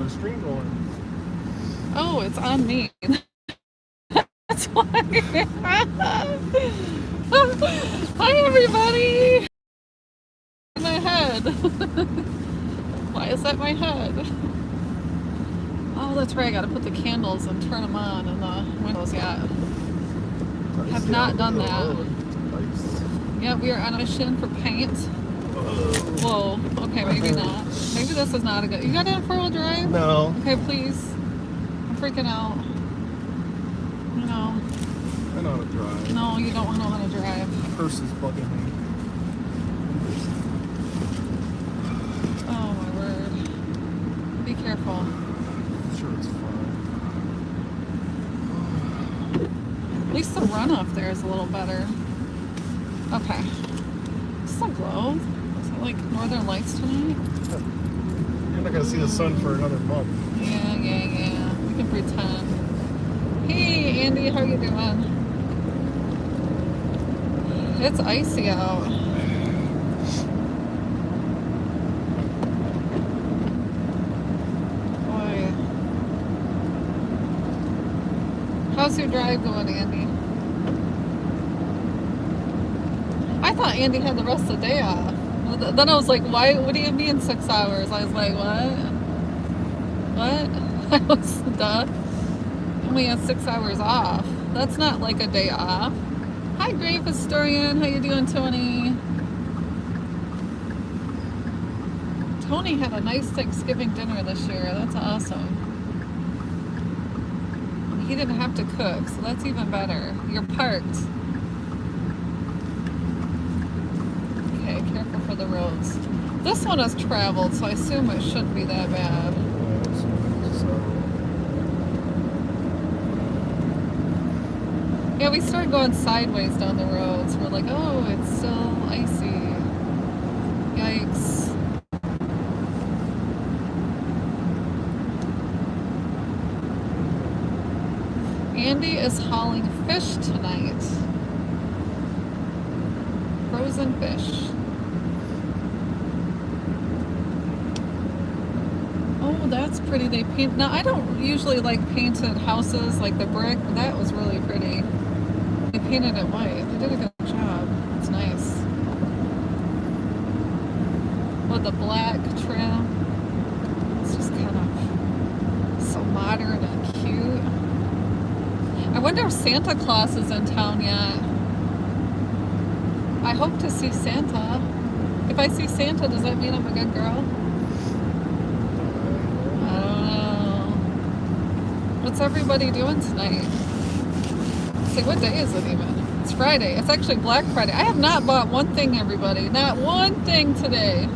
the stream going. Oh, it's on me. That's why. Hi, everybody. My head. Why is that my head? Oh, that's right. I gotta put the candles and turn them on in the windows yet. Have not done that. Yeah, we are on a mission for paint. Whoa. Okay, maybe not. Maybe this is not a good. You got it in 4-wheel drive? No. Okay, please. I'm freaking out. No. I know how to drive. No, you don't know how to drive. Purse is bugging me. Oh my word. Be careful. I'm sure it's fine. At least the runoff there is a little better. Okay. Still glow. Is it like northern lights tonight? You're not gonna see the sun for another month. Yeah. We can pretend. Hey, Andy, how you doing? It's icy out. Boy. How's your drive going, Andy? I thought Andy had the rest of the day off. Then I was like, why? What do you mean 6 hours? I was like, what? What? I was, duh. We had 6 hours off. That's not like a day off. Hi, Grave Historian. How you doing, Tony? Tony had a nice Thanksgiving dinner this year. That's awesome. He didn't have to cook, so that's even better. You're parked. Okay, careful for the roads. This one has traveled, so I assume it shouldn't be that bad. Yeah, we started going sideways down the roads. We're like, oh, it's still icy. Yikes. Andy is hauling fish tonight. Frozen fish. Oh, that's pretty. They paint. Now, I don't usually like painted houses like the brick. That was really pretty. They painted it white. They did a good job. It's nice. With the black trim. It's just kind of so modern and cute. I wonder if Santa Claus is in town yet. I hope to see Santa. If I see Santa, does that mean I'm a good girl? I don't know. What's everybody doing tonight? Let's see, what day is it even? It's Friday. It's actually Black Friday. I have not bought one thing, everybody. Not one thing today.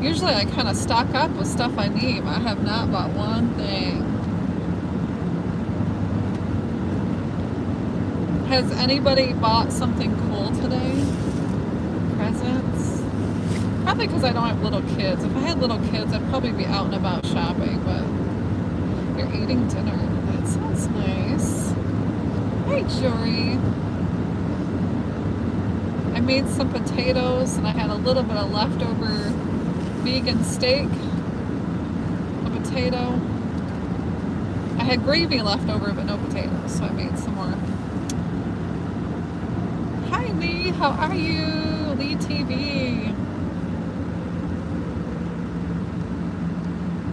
Usually I kind of stock up with stuff I need, but I have not bought one thing. Has anybody bought something cool today? Presents? Probably because I don't have little kids. If I had little kids, I'd probably be out and about shopping, but you're eating dinner. That sounds nice. Hey, Jory. I made some potatoes and I had a little bit of leftover vegan steak, a potato. I had gravy left over, but no potatoes, so I made some more. Hi, Lee. How are you? Lee TV.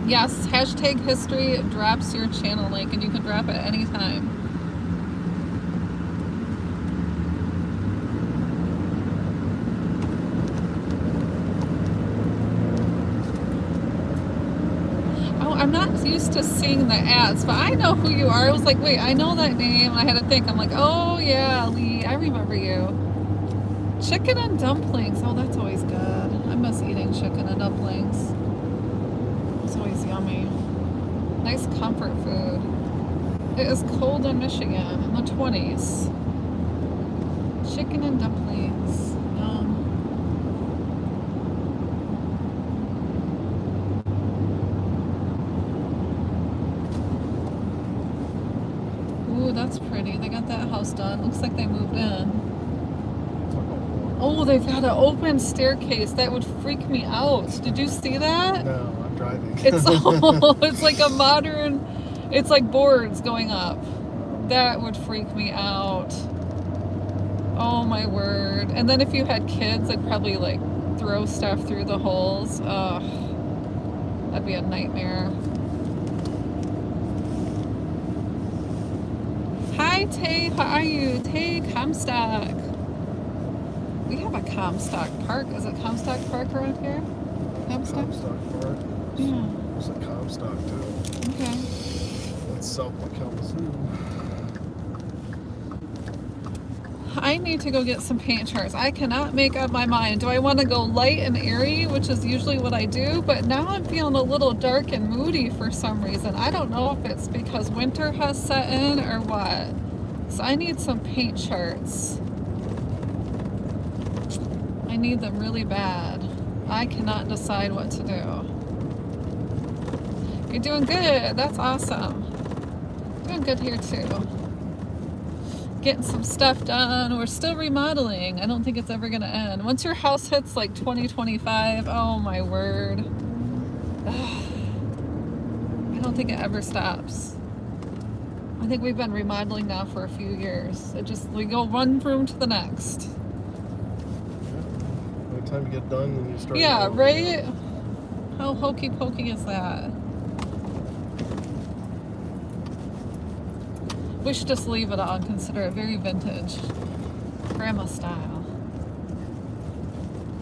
Yes, hashtag history drops your channel link, and you can drop it anytime. I'm not used to seeing the ads, but I know who you are. I was like, wait, I know that name. I had to think. I'm like, oh yeah, Lee, I remember you. Chicken and dumplings. Oh, that's always good. I miss eating chicken and dumplings. It's always yummy. Nice comfort food. It is cold in Michigan in the 20s. Chicken and dumplings. Yum. Ooh, that's pretty. They got that house done. Looks like they moved in. Oh, they've got an open staircase. That would freak me out. Did you see that? No, I driving. It's like a modern, it's like boards going up. That would freak me out. Oh my word. And then if you had kids, they'd probably like throw stuff through the holes. Ugh. That'd be a nightmare. Hi Tay, how are you? Tay Comstock. We have a Comstock Park. Is it Comstock Park around here? Comstock? Comstock Park. Yeah. There's a Comstock too. Okay. That's South Kalamazoo. I need to go get some paint charts. I cannot make up my mind. Do I want to go light and airy, which is usually what I do, but now I'm feeling a little dark and moody for some reason. I don't know if it's because winter has set in or what. So I need some paint charts. I need them really bad. I cannot decide what to do. You're doing good. That's awesome. Doing good here too. Getting some stuff done. We're still remodeling. I don't think it's ever gonna end. Once your house hits like 2025, oh my word. I don't think it ever stops. I think we've been remodeling now for a few years. We go one room to the next. Yeah. By the time you get done, then you start. Yeah, right? How hokey pokey is that? We should just leave it all and consider it very vintage. Grandma style.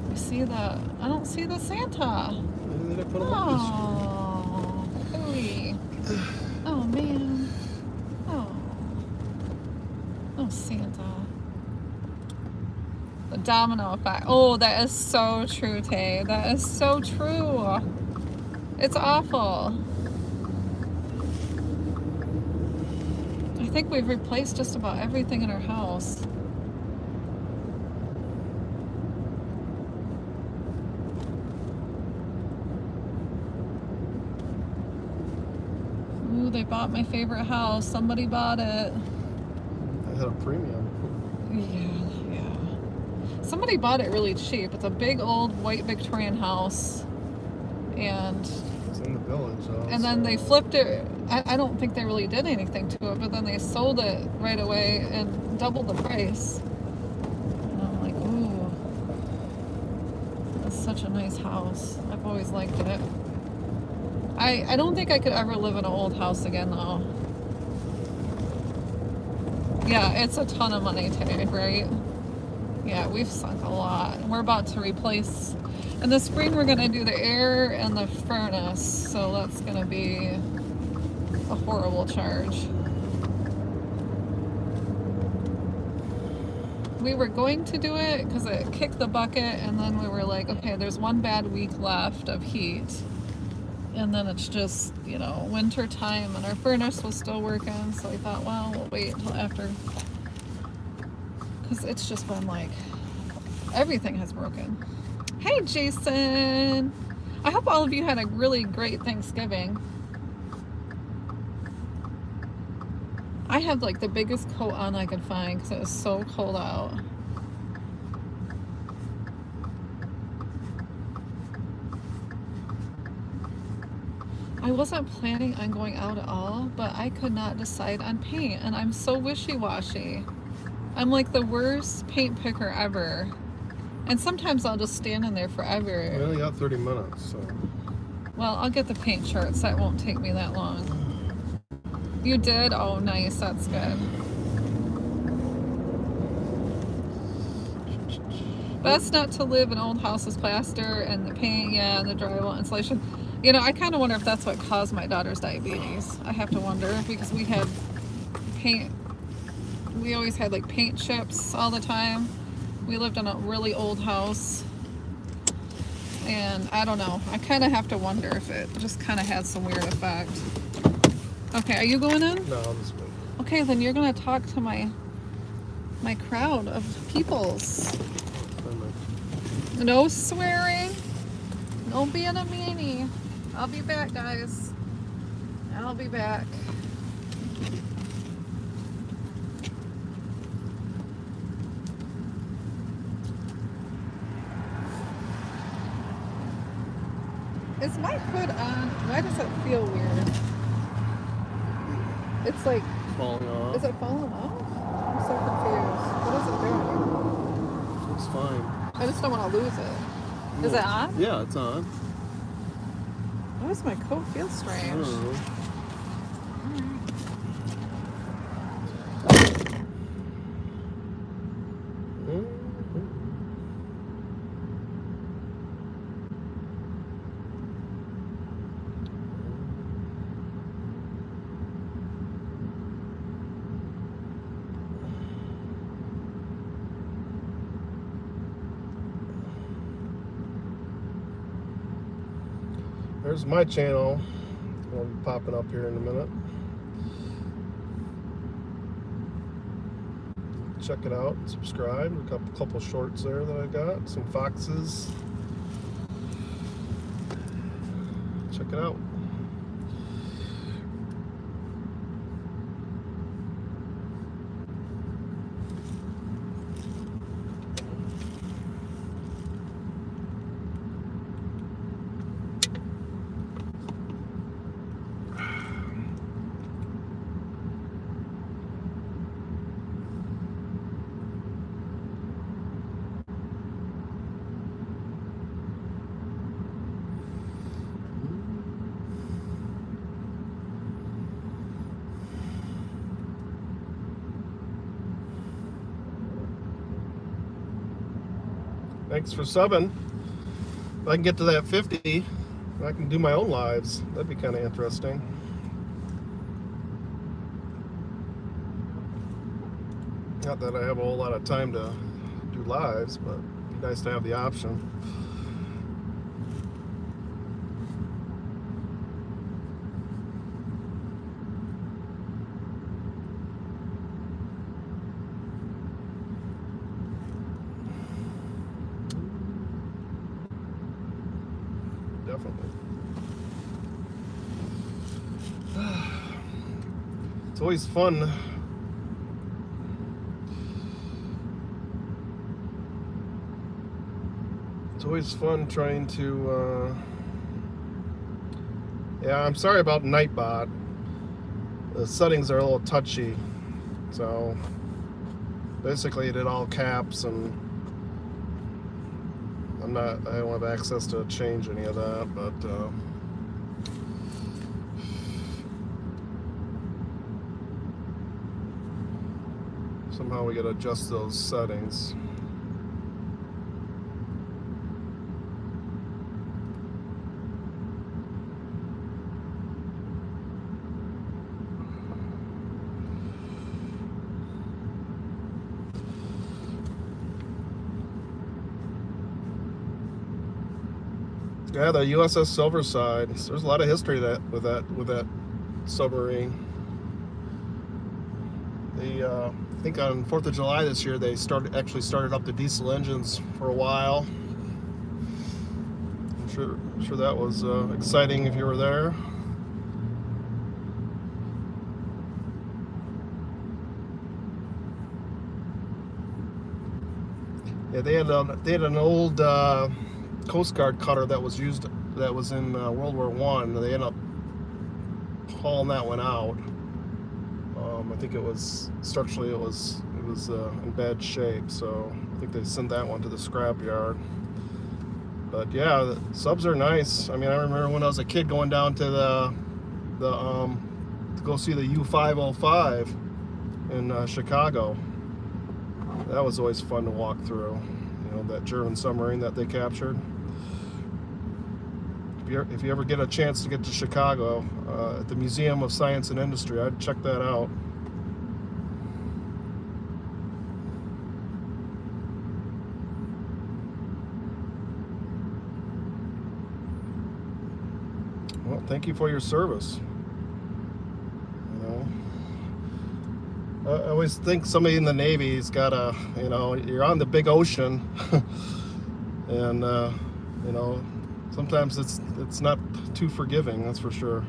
You see the, I don't see the Santa. And then I put them up Oh, hooey. Oh man. Oh. Oh, Santa. The domino effect. Oh, that is so true, Tay. That is so true. It's awful. I think we've replaced just about everything in our house. Ooh, they bought my favorite house. Somebody bought it. I had a premium. Yeah. Somebody bought it really cheap. It's a big old white Victorian house. And It's in the village. and then they flipped it. I don't think they really did anything to it, but then they sold it right away and doubled the price. And I'm like, ooh, that's such a nice house. I've always liked it. I don't think I could ever live in an old house again, though. Yeah, it's a ton of money today, right? Yeah, we've sunk a lot. We're about to replace. In the spring, we're gonna do the air and the furnace, so that's gonna be a horrible charge. We were going to do it because it kicked the bucket, and then we were like, okay, there's one bad week left of heat, and then it's just, you know, winter time, and our furnace was still working, so we thought, well, we'll wait until after, because it's just been like, everything has broken. Hey Jason! I hope all of you had a really great Thanksgiving. I had like the biggest coat on I could find because it was so cold out. I wasn't planning on going out at all, but I could not decide on paint, and I'm so wishy-washy. I'm like the worst paint picker ever. And sometimes I'll just stand in there forever. We only got 30 minutes, so. Well, I'll get the paint charts. That won't take me that long. You did? Oh, nice. That's good. Best not to live in old houses, plaster and the paint, yeah, and the drywall insulation. You know, I kind of wonder if that's what caused my daughter's diabetes. I have to wonder, because we had paint. We always had like paint chips all the time. We lived in a really old house, and I don't know. I kind of have to wonder if it just kind of had some weird effect. Okay, are you going in? No, I'll just wait. Okay, then you're gonna talk to my crowd of peoples. No swearing. No being a meanie. I'll be back, guys. I'll be back. Is my hood on? Why does it feel weird? It's like, Falling off. is it falling off? I'm so confused. What is it doing? Looks fine. I just don't want to lose it. Is it on? Yeah, it's on. Why does my coat feel I strange? don't know. There's my channel. It'll be popping up here in a minute. Check it out. Subscribe. A couple shorts there that I got. Some foxes. Check it out. Thanks for subbing. If I can get to that 50, I can do my own lives. That'd be kind of interesting. Not that I have a whole lot of time to do lives, but it'd be nice to have the option. Definitely. It's always fun. It's always fun trying to, yeah, I'm sorry about Nightbot. The settings are a little touchy. So basically it did all caps, and I don't have access to change any of that, but somehow we gotta adjust those settings. Yeah, the USS Silverside. There's a lot of history with that submarine. They, I think on 4th of July this year, they actually started up the diesel engines for a while. I'm sure that was exciting if you were there. Yeah, they had an old Coast Guard cutter that was in World War I. They ended up hauling that one out. I think it was structurally it was in bad shape, so I think they sent that one to the scrapyard. But yeah, the subs are nice. I mean, I remember when I was a kid going down to to go see the U-505 in Chicago. That was always fun to walk through. You know, that German submarine that they captured. If you ever get a chance to get to Chicago, at the Museum of Science and Industry, I'd check that out. Well, thank you for your service. You know, I always think somebody in the Navy's gotta, you know, you're on the big ocean, and you know, sometimes it's not too forgiving, that's for sure.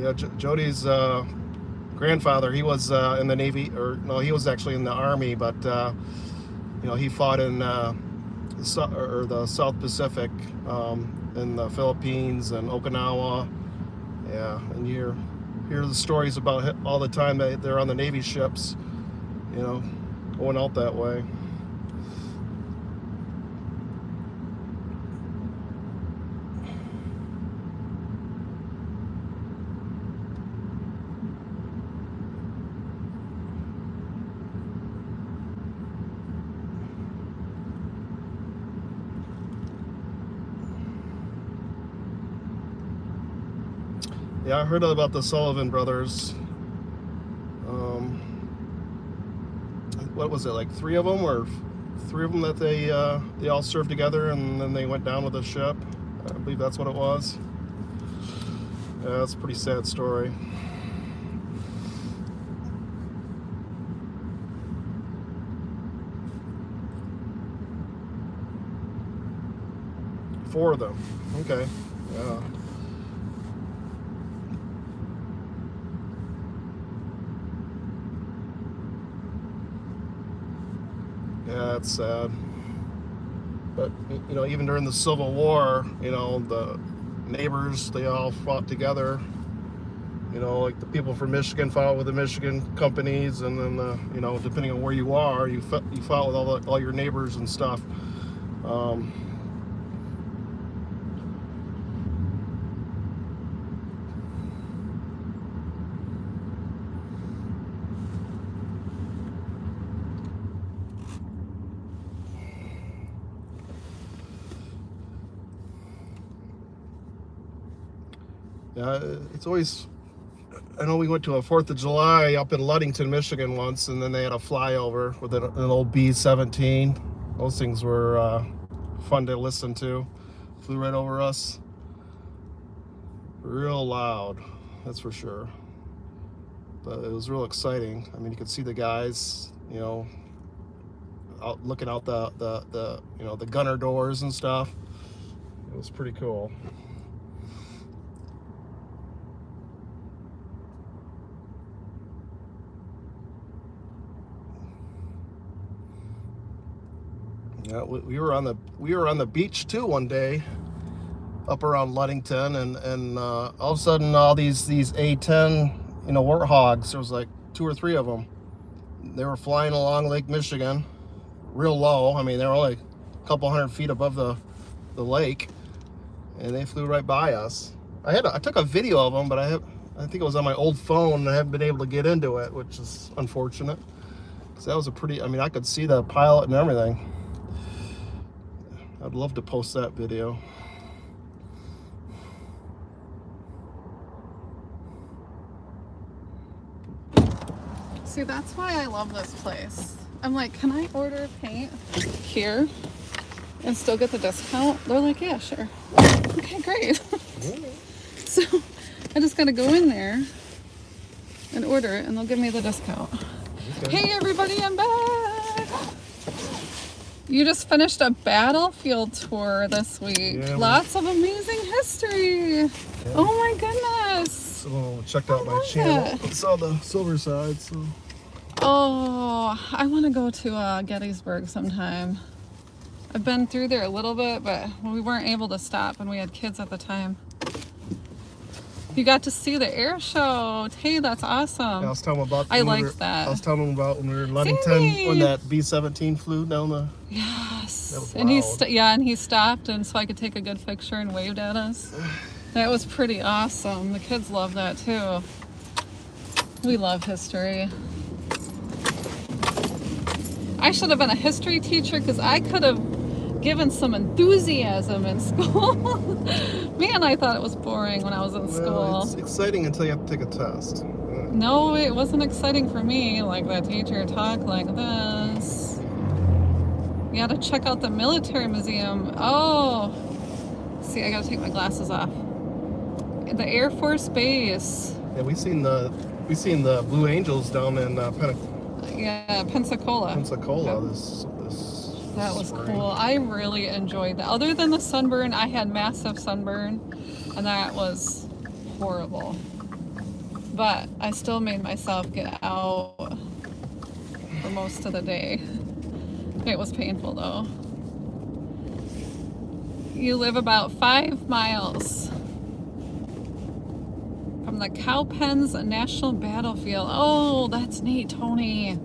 Yeah, Jodi's grandfather, he was in the Navy, or no, he was actually in the Army, but he fought in the South Pacific, in the Philippines and Okinawa. Yeah, and you hear the stories about all the time that they're on the Navy ships, going out that way. Yeah, I heard about the Sullivan brothers. What was it, like three of them that they all served together and then they went down with the ship? I believe that's what it was. Yeah, that's a pretty sad story. Four of them. Okay. Yeah. Yeah, that's sad. But even during the Civil War, the neighbors, they all fought together. Like the people from Michigan fought with the Michigan companies, and then depending on where you are, you fought with all your neighbors and stuff. Yeah, it's always. I know we went to a 4th of July up in Ludington, Michigan once, and then they had a flyover with an old B-17. Those things were fun to listen to. Flew right over us. Real loud, that's for sure. But it was real exciting. I mean, you could see the guys, out looking out the gunner doors and stuff. It was pretty cool. Yeah, we were on the beach too one day, up around Ludington, and all of a sudden all these A-10 warthogs. There was like 2 or 3 of them. They were flying along Lake Michigan, real low. I mean, they were only a couple hundred feet above the lake, and they flew right by us. I took a video of them, but I think it was on my old phone, and I haven't been able to get into it, which is unfortunate. Because that was I could see the pilot and everything. I'd love to post that video. See, that's why I love this place. I'm like, can I order paint here and still get the discount? They're like, yeah, sure. Okay, great. So I just gotta go in there and order it, and they'll give me the discount. Okay. Hey everybody, I'm back. You just finished a battlefield tour this week. Yeah, lots of amazing history. Yeah. Oh my goodness. So checked out my channel. Saw the silver side. So. Oh, I want to go to Gettysburg sometime. I've been through there a little bit, but we weren't able to stop, and we had kids at the time. You got to see the air show. Hey, that's awesome. Yeah, I was telling them about. I liked that. I was telling them about when we were in Ludington when that B-17 flew down the. Yes. That was and wild. he stopped, and so I could take a good picture and waved at us. That was pretty awesome. The kids love that too. We love history. I should have been a history teacher because I could have given some enthusiasm in school. Man, I thought it was boring when I was in school. Well, it's exciting until you have to take a test. No, it wasn't exciting for me. Like that teacher talked like this. You got to check out the military museum. Oh, see, I got to take my glasses off. The Air Force Base. Yeah, we seen the Blue Angels down in Pensacola. Pensacola. Yep. This that was spring. cool. I really enjoyed that. Other than the sunburn, I had massive sunburn, and that was horrible. But I still made myself get out for most of the day. It was painful though. You live about 5 miles from the Cowpens National Battlefield. Oh, that's neat, Tony.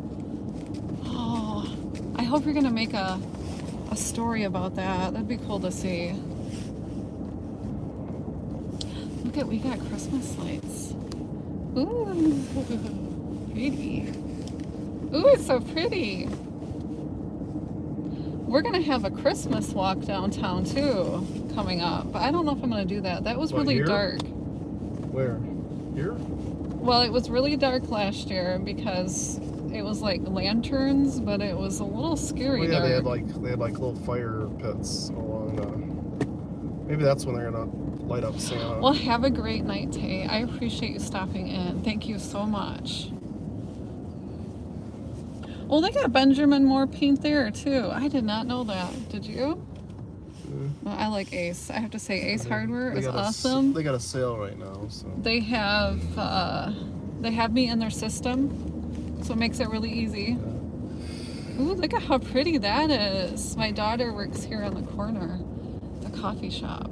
Oh, I hope you're gonna make a story about that. That'd be cool to see. Look at, we got Christmas lights. Ooh, pretty. Ooh, it's so pretty. We're gonna have a Christmas walk downtown too coming up, but I don't know if I'm gonna do that. That was What, really here? dark. Where? Here? Well, it was really dark last year because it was like lanterns, but it was a little scary. Well, yeah, dark. they had like little fire pits along the. Maybe that's when they're gonna light up Santa. Well, have a great night, Tay. I appreciate you stopping in. Thank you so much. Oh, they got Benjamin Moore paint there too. I did not know that. Did you? Well, I like Ace. I have to say, Ace Hardware is awesome. They got a sale right now, so. They have me in their system, so it makes it really easy. Ooh, look at how pretty that is. My daughter works here on the corner, the coffee shop.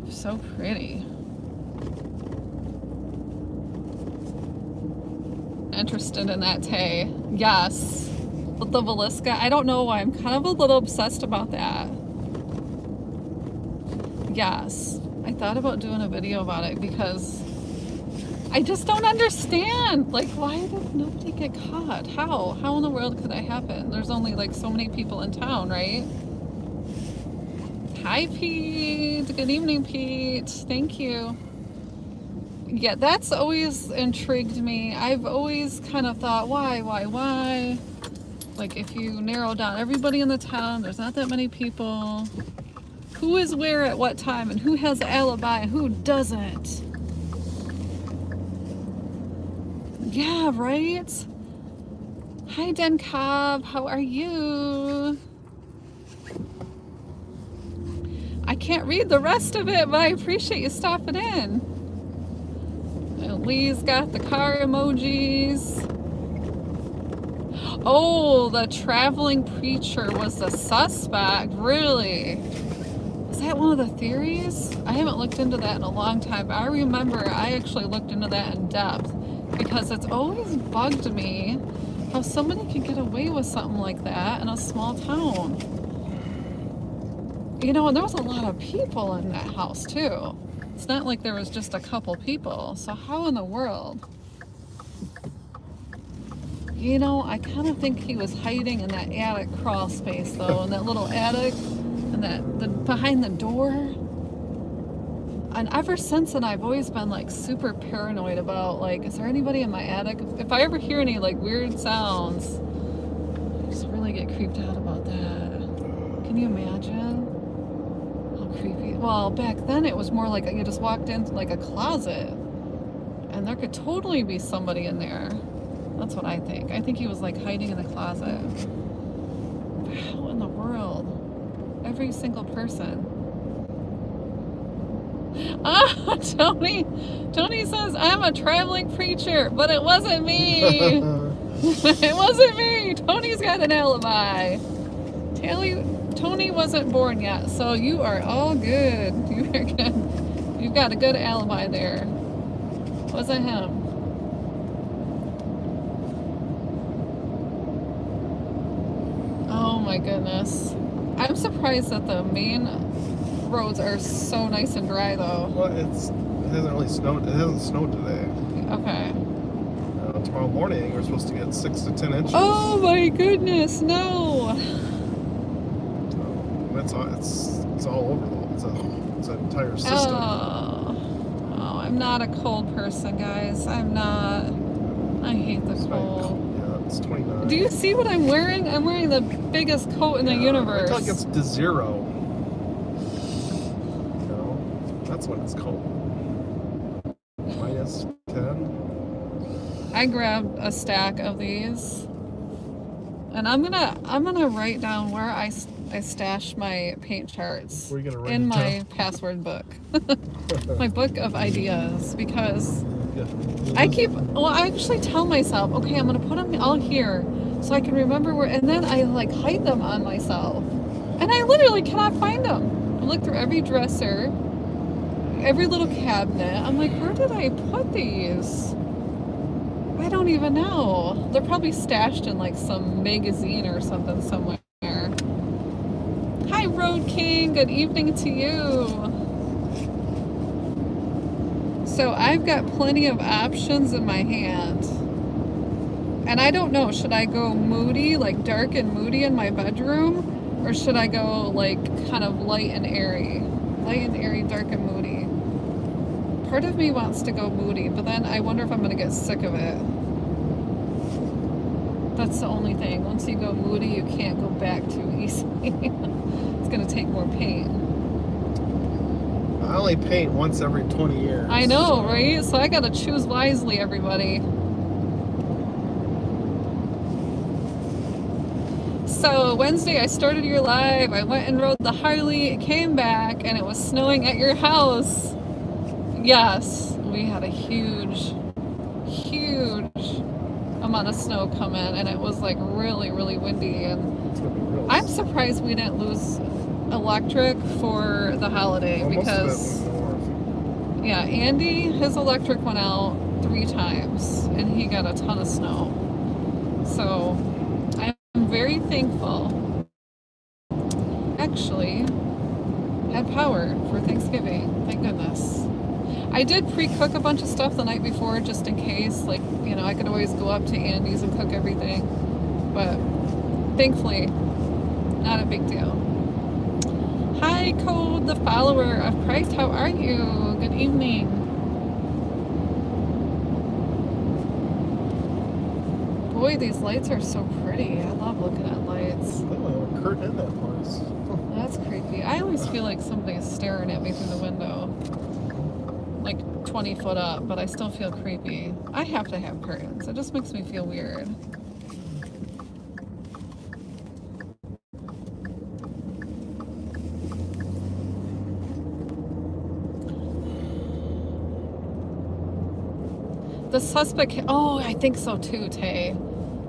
So pretty. Interested in that, Tay? Yes. But the Velisca, I don't know why. I'm kind of a little obsessed about that. Yes. I thought about doing a video about it because I just don't understand. Like, why did nobody get caught? How? How in the world could that happen? There's only like so many people in town, right? Hi, Pete. Good evening, Pete. Thank you. Yeah, that's always intrigued me. I've always kind of thought, why? Like, if you narrow down everybody in the town, there's not that many people. Who is where at what time, and who has an alibi, and who doesn't? Yeah, right? Hi, Den Cobb. How are you? I can't read the rest of it, but I appreciate you stopping in. Lee's got the car emojis. Oh, the traveling preacher was the suspect. Really? Is that one of the theories? I haven't looked into that in a long time, but I remember I actually looked into that in depth because it's always bugged me how somebody could get away with something like that in a small town. You know, and there was a lot of people in that house too. It's not like there was just a couple people. So how in the world? You know, I kind of think he was hiding in that attic crawl space though, in that little attic, and behind the door. And ever since then, I've always been like super paranoid about like, is there anybody in my attic? If I ever hear any like weird sounds, I just really get creeped out about that. Can you imagine? Creepy. Well, back then it was more like you just walked into like a closet and there could totally be somebody in there. That's what I think. I think he was like hiding in the closet. How in the world? Every single person. Ah, Tony says, I'm a traveling preacher, but it wasn't me. It wasn't me. Tony's got an alibi. Tony wasn't born yet, so you are all good. You are good. You've got a good alibi there. Wasn't him. Oh my goodness. I'm surprised that the main roads are so nice and dry though. Well, it hasn't really snowed. It hasn't snowed today. Okay. Tomorrow morning we're supposed to get 6 to 10 inches. Oh my goodness, no. It's all over though. It's an entire system. Oh, I'm not a cold person, guys. I'm not. I hate the cold. Yeah, it's 29. Do you see what I'm wearing? I'm wearing the biggest coat in the universe. Until it gets to 0. You know, that's when it's cold. Minus 10. I grabbed a stack of these, and I'm gonna write down where I I stashed my paint charts Where you gonna write in it my down? password book. My book of ideas, because Yeah. I actually tell myself, okay, I'm gonna put them all here so I can remember where, and then I like hide them on myself. And I literally cannot find them. I look through every dresser, every little cabinet. I'm like, where did I put these? I don't even know. They're probably stashed in like some magazine or something somewhere. Hi, Road King. Good evening to you. So I've got plenty of options in my hand. And I don't know, should I go moody, like dark and moody in my bedroom? Or should I go like kind of light and airy? Light and airy, dark and moody. Part of me wants to go moody, but then I wonder if I'm gonna get sick of it. That's the only thing. Once you go moody, you can't go back too easily. It's gonna take more paint. I only paint once every 20 years. I know, right? So I gotta choose wisely, everybody. So Wednesday I started your live. I went and rode the Harley, came back, and it was snowing at your house. Yes, we had a huge amount of snow come in, and it was like really, really windy. And It's gonna be real. I'm surprised we didn't lose electric for the holiday, Well, because most of it went north. yeah, Andy, his electric went out 3 times and he got a ton of snow. So I'm very thankful. Actually, had power for Thanksgiving. Thank goodness. I did pre-cook a bunch of stuff the night before just in case. Like, you know, I could always go up to Andy's and cook everything. But thankfully, not a big deal. Hi, Code, the follower of Christ. How are you? Good evening. Boy, these lights are so pretty. I love looking at lights. They don't have a curtain in that place. That's creepy. I always feel like somebody's staring at me through the window. Like 20 foot up, but I still feel creepy. I have to have curtains. It just makes me feel weird. The suspect, oh, I think so too, Tay.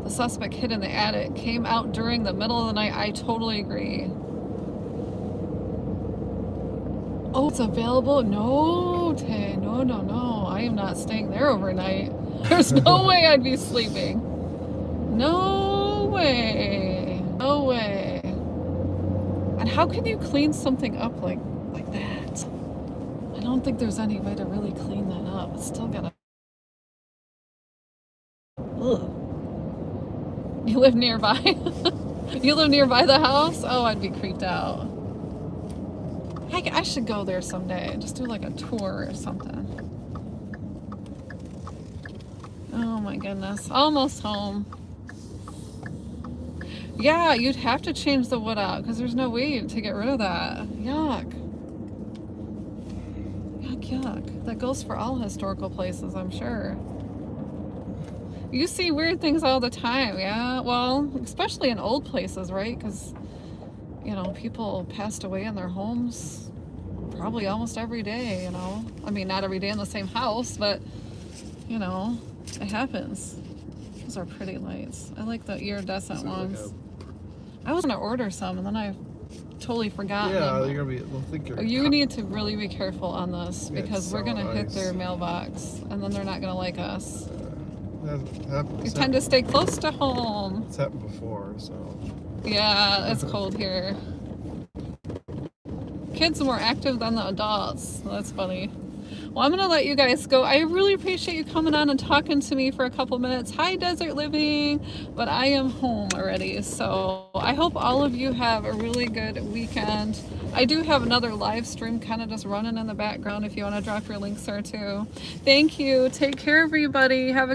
The suspect hid in the attic, came out during the middle of the night. I totally agree. Oh, it's available? No, Tay, no. I am not staying there overnight. There's no way I'd be sleeping. No way. And how can you clean something up like that? I don't think there's any way to really clean that up. It's still gotta. Ugh. You live nearby? You live nearby the house? Oh, I'd be creeped out. I should go there someday. Just do like a tour or something. Oh my goodness. Almost home. Yeah, you'd have to change the wood out because there's no way to get rid of that. Yuck. Yuck. That goes for all historical places, I'm sure. You see weird things all the time, yeah? Well, especially in old places, right? Because, you know, people passed away in their homes probably almost every day, you know? I mean, not every day in the same house, but, you know, it happens. Those are pretty lights. I like the iridescent ones. I was going to order some, and then I totally forgot. Yeah, you're gonna be. They'll think you're. You need to really be careful on this, because we're going to hit nice. their mailbox, and then they're not going to like us. You tend to stay close to home. It's happened before, so. Yeah, it's cold here. Kids are more active than the adults. That's funny. Well, I'm gonna let you guys go. I really appreciate you coming on and talking to me for a couple minutes. Hi, Desert Living, but I am home already. So I hope all of you have a really good weekend. I do have another live stream kind of just running in the background if you want to drop your links there too. Thank you. Take care, everybody. Have a